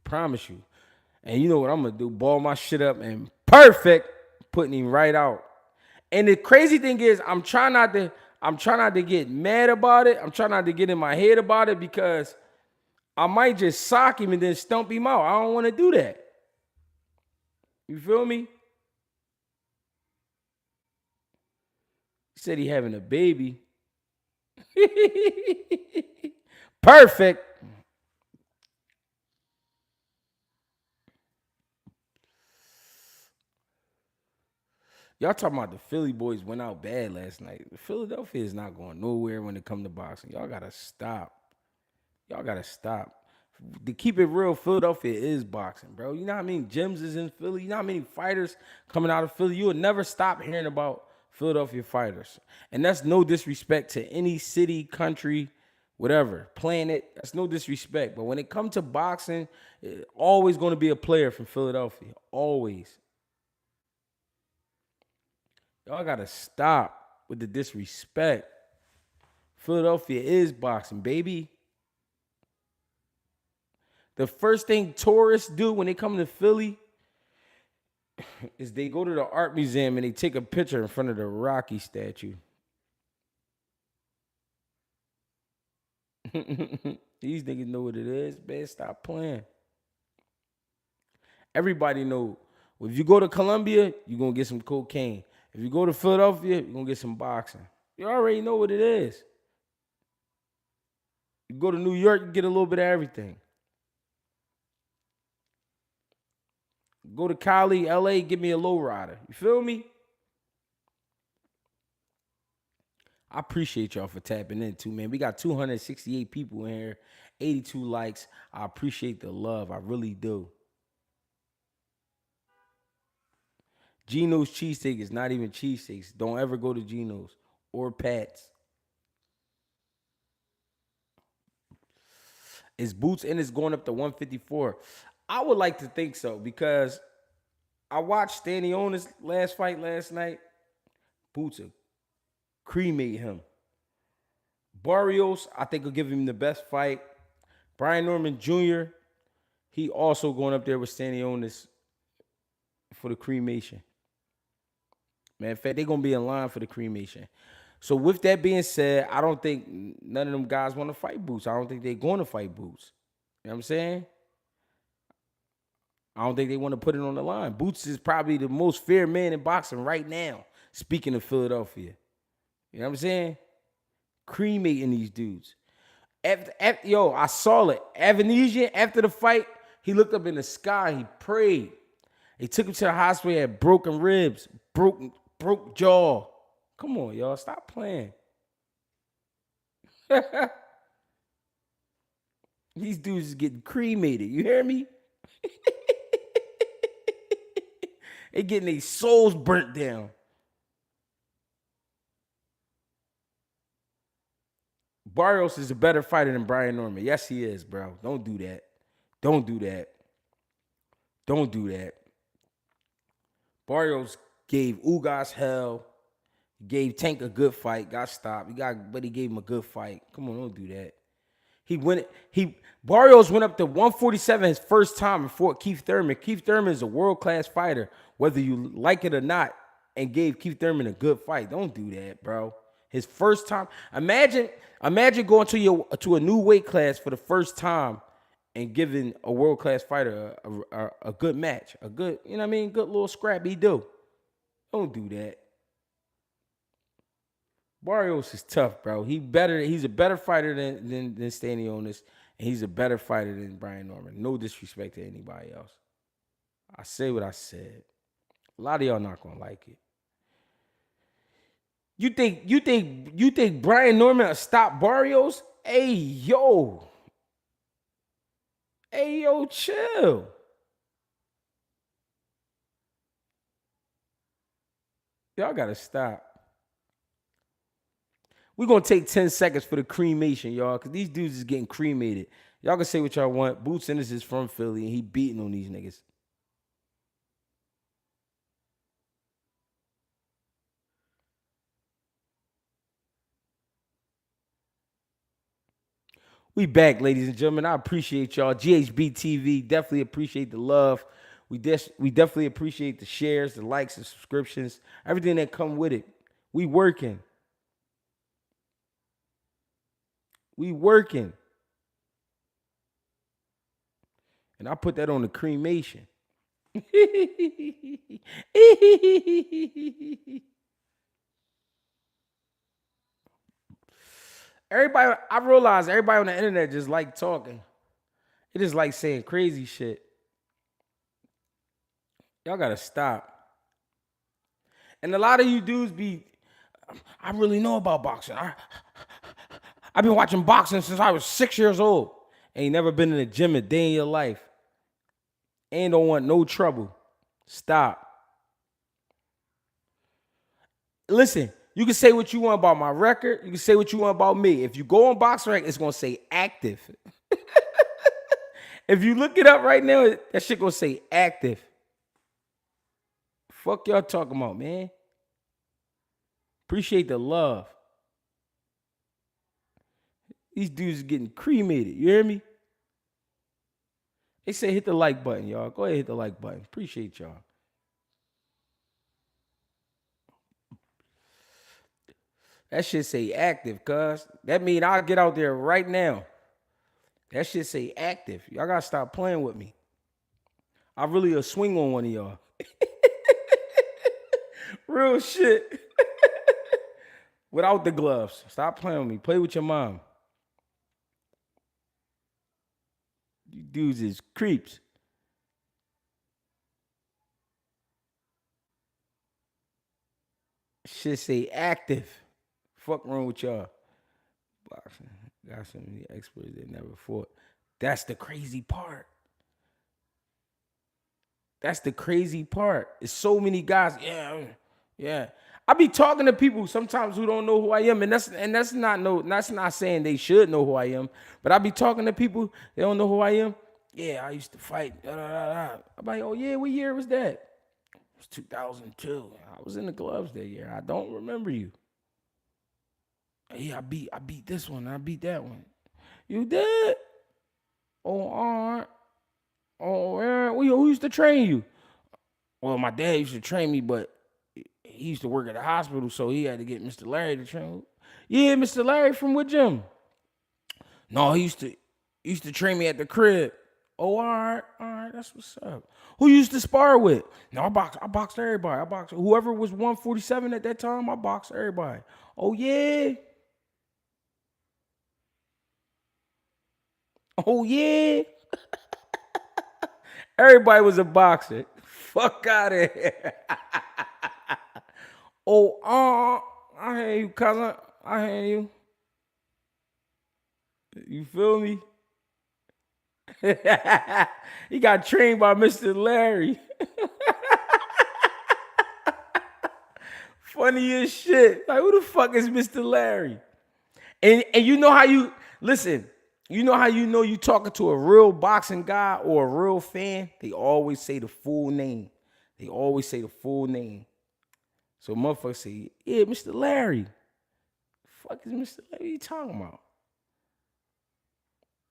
Promise you. And you know what I'm gonna do? Ball my shit up and perfect, putting him right out. And the crazy thing is, I'm trying not to get mad about it. I'm trying not to get in my head about it because I might just sock him and then stump him out. I don't want to do that. You feel me? He said he having a baby. Perfect. Y'all talking about the Philly boys went out bad last night. Philadelphia is not going nowhere when it comes to boxing. Y'all got to stop. Y'all got to stop. To keep it real, Philadelphia is boxing, bro. You know how many gyms is in Philly? You know how many fighters coming out of Philly? You will never stop hearing about Philadelphia fighters. And that's no disrespect to any city, country, whatever, planet. That's no disrespect. But when it comes to boxing, always going to be a player from Philadelphia. Always. Y'all got to stop with the disrespect. Philadelphia is boxing, baby. The first thing tourists do when they come to Philly is they go to the art museum and they take a picture in front of the Rocky statue. These niggas know what it is, man. Stop playing. Everybody know. If you go to Columbia, you're going to get some cocaine. If you go to Philadelphia, you're going to get some boxing. You already know what it is. You go to New York, you get a little bit of everything. Go to Cali, LA, give me a low rider. You feel me? I appreciate y'all for tapping in too, man. We got 268 people in here, 82 likes. I appreciate the love. I really do. Geno's cheesesteak is not even cheesesteaks. Don't ever go to Geno's or Pat's. Is Boots and it's going up to 154. I would like to think so because I watched Stanionis last fight last night. Boots will cremate him. Barrios, I think will give him the best fight. Brian Norman Jr., He also going up there with Stanionis for the cremation. Matter of fact, they're gonna be in line for the cremation. So with that being said, I don't think none of them guys want to fight Boots. I don't think they're going to fight Boots. You know what I'm saying? I don't think they want to put it on the line. Boots is probably the most fair man in boxing right now. Speaking of Philadelphia, you know what I'm saying? Cremating these dudes. Yo, I saw it. Evanescence, after the fight, he looked up in the sky. He prayed. They took him to the hospital. He had broken ribs, broke jaw. Come on, y'all. Stop playing. These dudes is getting cremated. You hear me? They getting their souls burnt down. Barrios is a better fighter than Brian Norman. Yes, he is, bro. Don't do that. Don't do that. Don't do that. Barrios gave Ugas hell. Gave Tank a good fight. Got stopped. But he gave him a good fight. Come on, don't do that. Barrios went up to 147 his first time and fought Keith Thurman. Keith Thurman is a world-class fighter, whether you like it or not, and gave Keith Thurman a good fight. Don't do that, bro. His first time. Imagine going to a new weight class for the first time and giving a world-class fighter a good match. A good, you know what I mean? Good little scrap he do. Don't do that. Barrios is tough, bro. He's a better fighter than Stanionis, and he's a better fighter than Brian Norman. No disrespect to anybody else. I say what I said. A lot of y'all not gonna like it. You think Brian Norman will stop Barrios? Hey yo, chill. Y'all gotta stop. We're going to take 10 seconds for the cremation, y'all, because these dudes is getting cremated. Y'all can say what y'all want. Boots Ennis is from Philly, and he beating on these niggas. We back, ladies and gentlemen. I appreciate y'all. GHB TV, definitely appreciate the love. We definitely appreciate the shares, the likes, the subscriptions, everything that come with it. We working. And I put that on the cremation. I realize everybody on the internet just like talking. It just like saying crazy shit. Y'all gotta stop. And a lot of you dudes I really know about boxing. I've been watching boxing since I was 6 years old. Ain't never been in the gym a day in your life. And don't want no trouble. Stop. Listen, you can say what you want about my record. You can say what you want about me. If you go on BoxRec, it's going to say active. If you look it up right now, that shit going to say active. Fuck y'all talking about, man. Appreciate the love. These dudes are getting cremated. You hear me? They say hit the like button, y'all. Go ahead, hit the like button. Appreciate y'all. That shit say active, cuz. That mean I'll get out there right now. That shit say active. Y'all gotta stop playing with me. I really a swing on one of y'all. Real shit. Without the gloves. Stop playing with me. Play with your mom. You dudes is creeps. Shit say active. Fuck wrong with y'all. Boxing. Got so many experts that never fought. That's the crazy part. That's the crazy part. It's so many guys. Yeah. I be talking to people sometimes who don't know who I am, and that's not saying they should know who I am. But I be talking to people they don't know who I am. Yeah, I used to fight. I'm like, oh yeah, what year was that? It was 2002. I was in the gloves that year. I don't remember you. Yeah, I beat this one. I beat that one. You did? Oh, all right. Oh, who used to train you? Well, my dad used to train me, but he used to work at the hospital, so he had to get Mr. Larry to train. Yeah, Mr. Larry from what gym? No, he used to train me at the crib. Oh, all right, that's what's up. Who you used to spar with? No, I boxed everybody. I boxed whoever was 147 at that time. I boxed everybody. Oh yeah, oh yeah. Everybody was a boxer. Fuck out of here. Oh, I hear you, cousin. I hear you. You feel me? He got trained by Mr. Larry. Funny as shit. Like, who the fuck is Mr. Larry? And you know how you listen. You know how you know you talking to a real boxing guy or a real fan? They always say the full name. They always say the full name. So motherfuckers say, yeah, Mr. Larry. Fuck is Mr. Larry? What you talking about?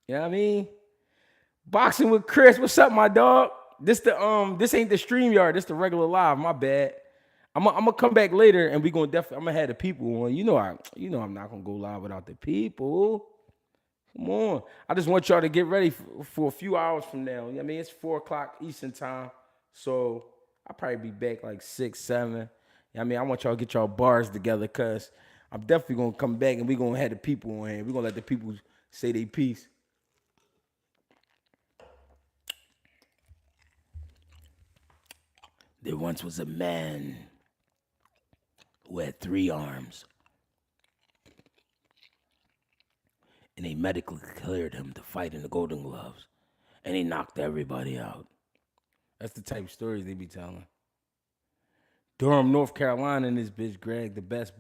You know what I mean? Boxing with Chris. What's up, my dog? This ain't the stream yard. This the regular live. My bad. I'm gonna come back later and we gonna definitely I'm gonna have the people on. I'm not gonna go live without the people. Come on. I just want y'all to get ready for a few hours from now. You know what I mean? It's 4 o'clock Eastern time. So I'll probably be back like 6, 7. You know what I mean? I want y'all to get y'all bars together because I'm definitely gonna come back and we're gonna have the people on here. We're gonna let the people say their piece. There once was a man who had 3 arms, and they medically cleared him to fight in the Golden Gloves, and he knocked everybody out. That's the type of stories they be telling. Durham, North Carolina, and this bitch, Greg, the best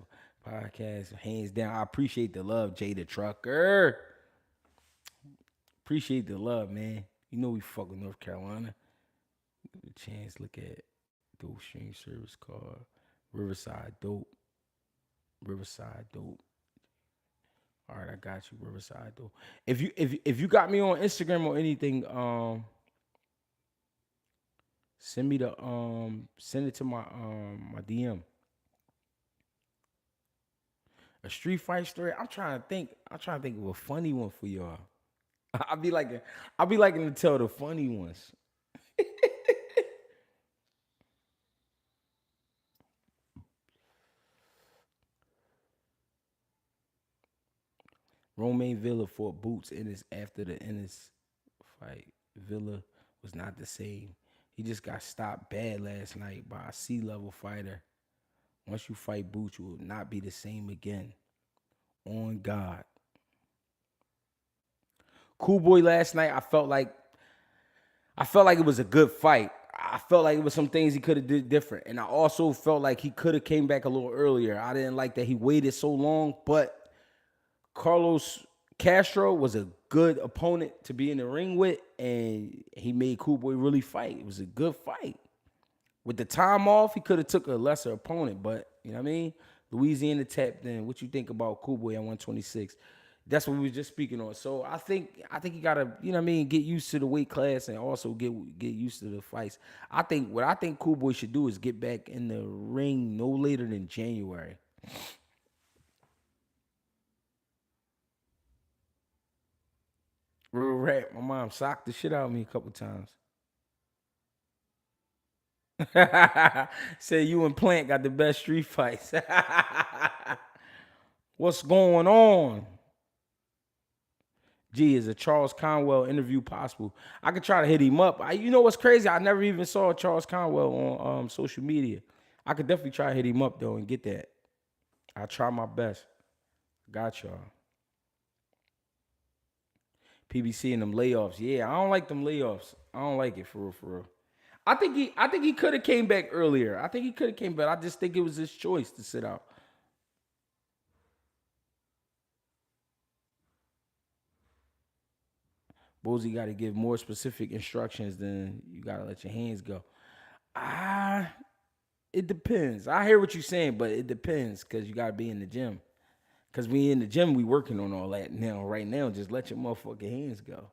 podcast, hands down. I appreciate the love, Jay the Trucker. Appreciate the love, man. You know we fuck with North Carolina. Give it a chance, look at Dope Stream Service called Riverside Dope. Riverside Dope. All right, I got you, Riverside Dope. If you got me on Instagram or anything, send it to my DM. A street fight story. I'm trying to think of a funny one for y'all. I'll be liking to tell the funny ones. Romaine Villa fought Boots Ennis after the Ennis fight. Villa was not the same. He just got stopped bad last night by a C-level fighter. Once you fight Boots, you will not be the same again. On God. Cool Boy last night, I felt like it was a good fight. I felt like it was some things he could have did different. And I also felt like he could have came back a little earlier. I didn't like that he waited so long, but Carlos Castro was a good opponent to be in the ring with, and he made Cool Boy really fight. It was a good fight. With the time off, he could have took a lesser opponent, but you know what I mean? Louisiana tapped in. What you think about Cool Boy at 126? That's what we were just speaking on. So I think he gotta, you know what I mean, get used to the weight class and also get used to the fights. What I think Cool Boy should do is get back in the ring no later than January. Real rap. My mom socked the shit out of me a couple times. Said you and Plant got the best street fights. What's going on? Gee, is a Charles Conwell interview possible? I could try to hit him up. You know what's crazy? I never even saw Charles Conwell on social media. I could definitely try to hit him up though and get that. I try my best. Got y'all. PBC and them layoffs. Yeah, I don't like them layoffs. I don't like it for real, for real. I think he could have came back earlier. I think he could have came back. I just think it was his choice to sit out. Bozy got to give more specific instructions than you got to let your hands go. It depends. I hear what you're saying, but it depends because you got to be in the gym. Because we in the gym, we working on all that now. Right now, just let your motherfucking hands go.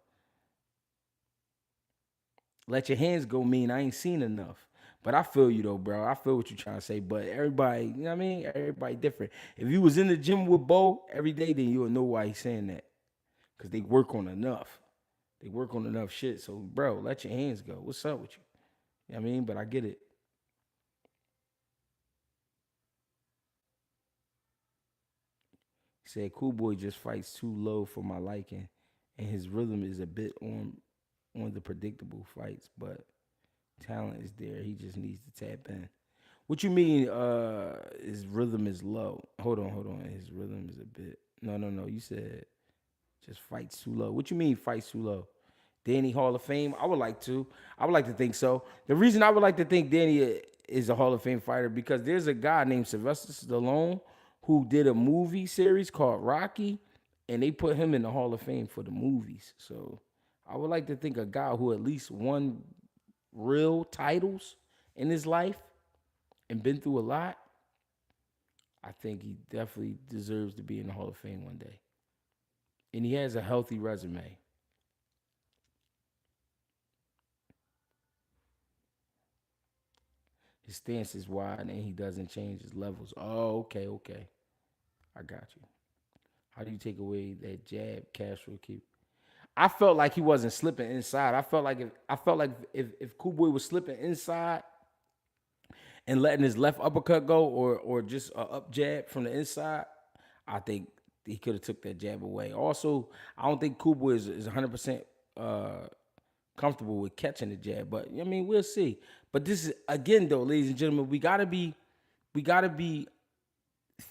Let your hands go mean I ain't seen enough. But I feel you though, bro. I feel what you're trying to say. But everybody, you know what I mean? Everybody different. If you was in the gym with Bo every day, then you'll know why he's saying that. Because they work on enough. They work on enough shit. So, bro, let your hands go. What's up with you? You know what I mean? But I get it. He said, Cool Boy just fights too low for my liking. And his rhythm is a bit on the predictable fights. But talent is there. He just needs to tap in. What you mean his rhythm is low? Hold on. His rhythm is a bit. No. You said just fights too low. What you mean fights too low? Danny Hall of Fame? I would like to. I would like to think so. The reason I would like to think Danny is a Hall of Fame fighter because there's a guy named Sylvester Stallone who did a movie series called Rocky, and they put him in the Hall of Fame for the movies. So I would like to think a guy who at least won real titles in his life and been through a lot, I think he definitely deserves to be in the Hall of Fame one day. And he has a healthy resume. His stance is wide and he doesn't change his levels. Oh, okay. I got you. How do you take away that jab Castro keep? I felt like he wasn't slipping inside. I felt like if Cool Boy was slipping inside and letting his left uppercut go or just a up jab from the inside, I think he could have took that jab away. Also, I don't think Cool Boy is 100% comfortable with catching the jab, but I mean we'll see. But this is again though, ladies and gentlemen, we gotta be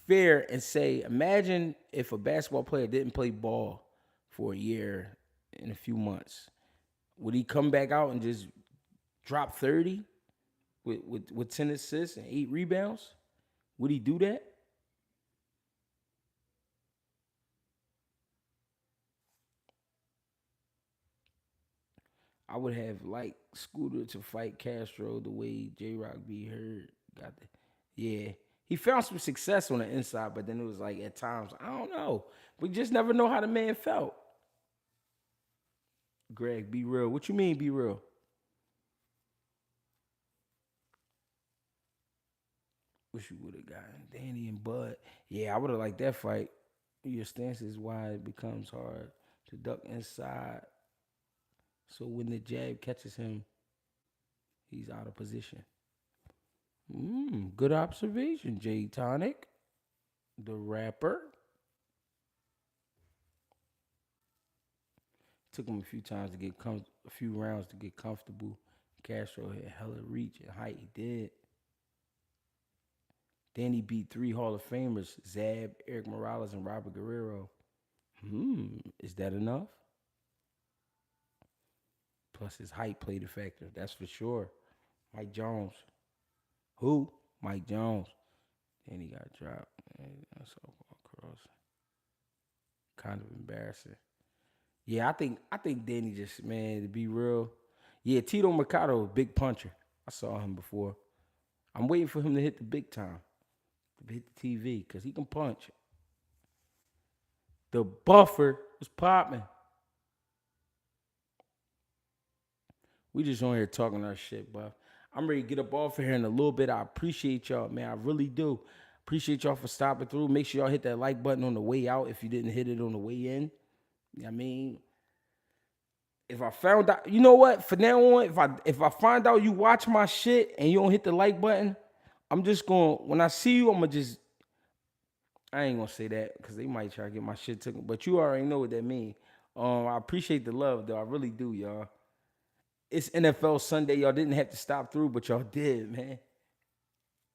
fair and say, imagine if a basketball player didn't play ball for a year and a few months, would he come back out and just drop 30 with 10 assists and 8 rebounds? Would he do that? I would have liked Scooter to fight Castro the way J Rock be heard. Got the yeah. He found some success on the inside, but then it was like at times, I don't know. We just never know how the man felt. Greg, be real. What you mean be real? Wish you would have gotten Danny and Bud. Yeah, I would have liked that fight. Your stance is why it becomes hard to duck inside. So when the jab catches him, he's out of position. Good observation, J Tonic, the rapper. Took him a few times to get a few rounds to get comfortable. Castro had hella reach and height. He did. Then he beat 3 Hall of Famers: Zab, Eric Morales, and Robert Guerrero. Is that enough? Plus his height played a factor. That's for sure. Mike Jones. Who? Mike Jones. Then he got dropped. That's all across. Kind of embarrassing. Yeah, I think Danny just, man, to be real. Yeah, Tito Mercado, big puncher. I saw him before. I'm waiting for him to hit the big time, to hit the TV, because he can punch. The buffer was popping. We just on here talking our shit, buff. I'm ready to get up off of here in a little bit. I appreciate y'all, man. I really do. Appreciate y'all for stopping through. Make sure y'all hit that like button on the way out if you didn't hit it on the way in. You know what I mean? If I found out, you know what? For now on, if I find out you watch my shit and you don't hit the like button, I'm just going, when I see you, I'm going to just, I ain't going to say that because they might try to get my shit taken, but you already know what that means. I appreciate the love, though. I really do, y'all. It's NFL Sunday. Y'all didn't have to stop through, but y'all did, man.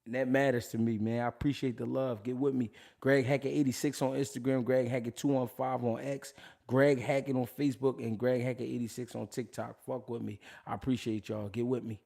And that matters to me, man. I appreciate the love. Get with me. Greg Hackett 86 on Instagram, Greg Hackett 215 on X, Greg Hackett on Facebook, and Greg Hackett 86 on TikTok. Fuck with me. I appreciate y'all. Get with me.